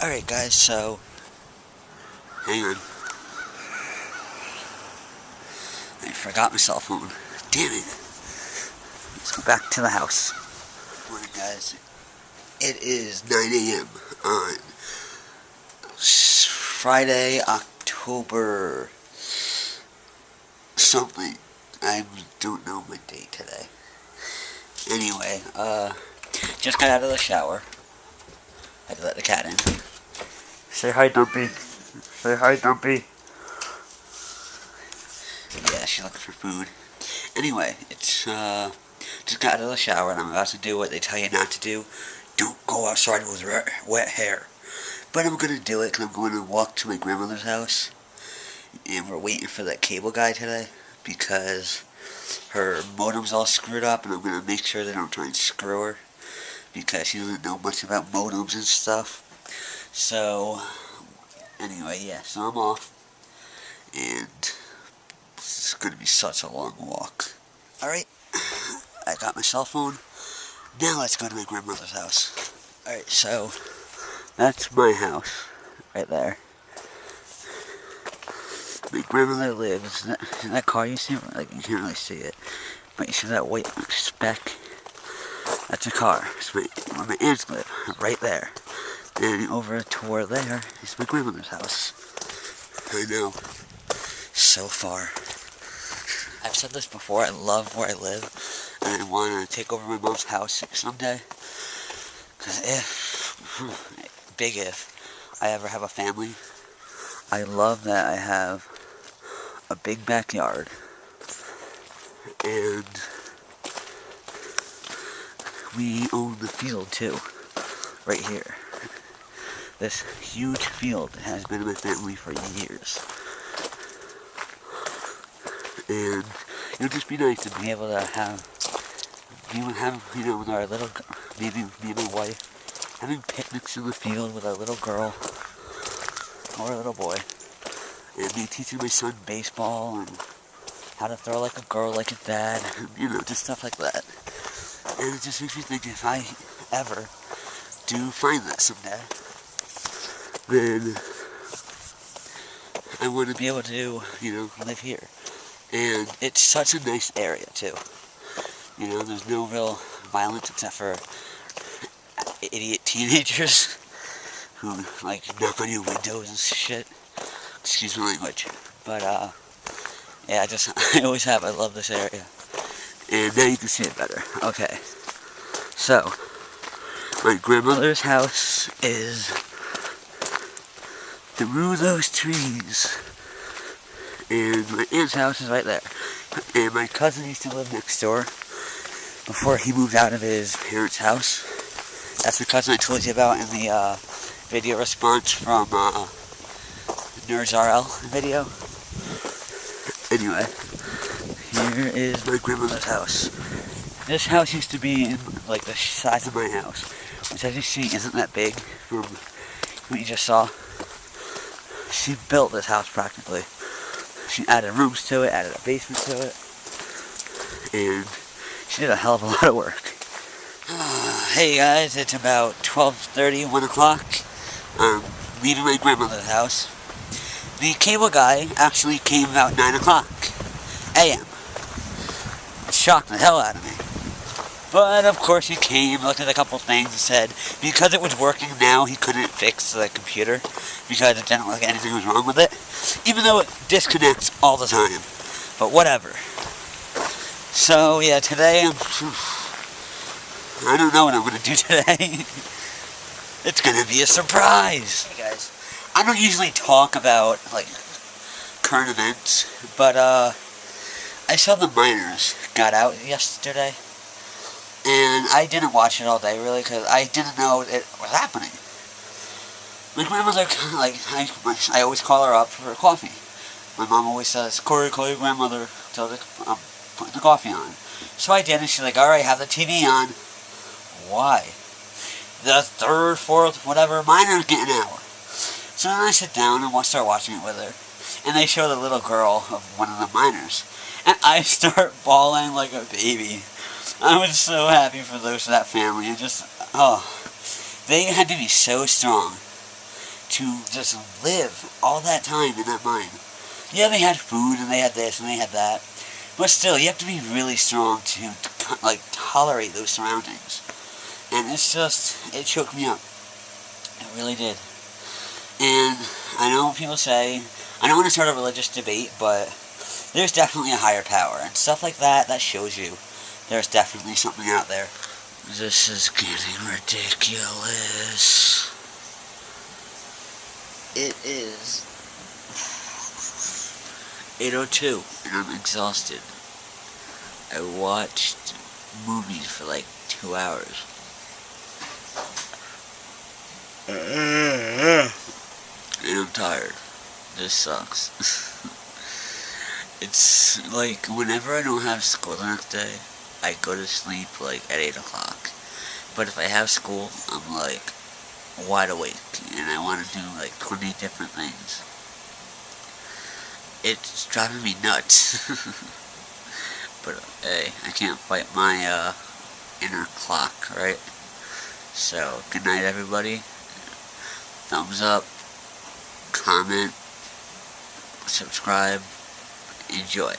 Alright guys, so hang on. I forgot my cell phone. Damn it. Let's go back to the house. Morning guys. It is 9 a.m. on Friday, October something. I don't know my date today. Anyway, just got out of the shower. Had to let the cat in. Say hi, Dumpy. Say hi, Dumpy. Yeah, she's looking for food. Anyway, it's, just got out of the shower and I'm about to do what they tell you not to do. Don't go outside with wet hair. But I'm gonna do it because I'm going to walk to my grandmother's house. And we're waiting for that cable guy today because her modem's all screwed up and I'm gonna make sure they don't try and screw her because she doesn't know much about modems and stuff. So, anyway, yeah, so I'm off. And it's gonna be such a long walk. Alright, I got my cell phone. Now let's go to my grandmother's house. Alright, so that's my house right there. My grandmother lives in that car. You see, like, you can't really see it, but you see that white speck? That's a car. It's where my aunts live, right there. And over toward there is my grandmother's house. I know. So far. I've said this before, I love where I live. And I want to take over my mom's house someday. Because if I ever have a family, I love that I have a big backyard. And we own the field too. Right here. This huge field has been in my family for years. And it would just be nice to be able to have, with our little, maybe me and my wife, having picnics in the field with our little girl, or a little boy, and me teaching my son baseball, and how to throw like a girl, like a dad, and, just stuff like that. And it just makes me think if I ever do find that someday, then I want to be able to, live here. And it's such a nice area, too. There's no real violence except for idiot teenagers who, knock on your windows and shit. Excuse my language. But, yeah, I always have. I love this area. And now you can see it better. Okay. So, my grandmother's house is through those trees. And my aunt's house is right there. And my cousin used to live next door before he moved out of his parents' house. That's the cousin I told you about in the video response from Nerds RL video. Anyway, here is my grandmother's house. This house used to be like the size of my house, which as you see isn't that big from what you just saw. She built this house practically. She added rooms to it, added a basement to it, and she did a hell of a lot of work. Hey guys, it's about 12:30, 1 o'clock. I'm leaving my grandmother's house. The cable guy actually came about 9 o'clock a.m. It shocked the hell out of me. But of course he came, looked at a couple things, and said because it was working now, he couldn't fix the computer because it didn't look like anything was wrong with it, even though it disconnects all the time. But whatever. So yeah, today I don't know what I'm going to do today. It's going to be a surprise. Hey guys, I don't usually talk about current events, but I saw the miners got out yesterday. And I didn't watch it all day, really, because I didn't know it was happening. My grandmother, I always call her up for coffee. My mom always says, Corey, call your grandmother, tell her to put the coffee on. So I did, and she's like, alright, have the TV on. Why? The third, fourth, whatever, miner's getting out. So then I sit down and start watching it with her. And they show the little girl of one of the miners. And I start bawling like a baby. I was so happy for that family. They had to be so strong to just live all that time in that mine. Yeah, they had food, and they had this, and they had that. But still, you have to be really strong to like, tolerate those surroundings. And it's just, it choked me up. It really did. And I know people say, I don't want to start a religious debate, but there's definitely a higher power. And stuff like that, that shows you there's definitely something out there. This is getting ridiculous. It is 8:02, and I'm exhausted. I watched movies for like 2 hours. And I'm tired. This sucks. It's like, whenever I don't have school the next day, I go to sleep like at 8 o'clock. But if I have school, I'm like wide awake, and I want to do like 20 different things. It's driving me nuts. But hey, I can't fight my inner clock, right? So, good night everybody. Thumbs up, comment, subscribe, enjoy.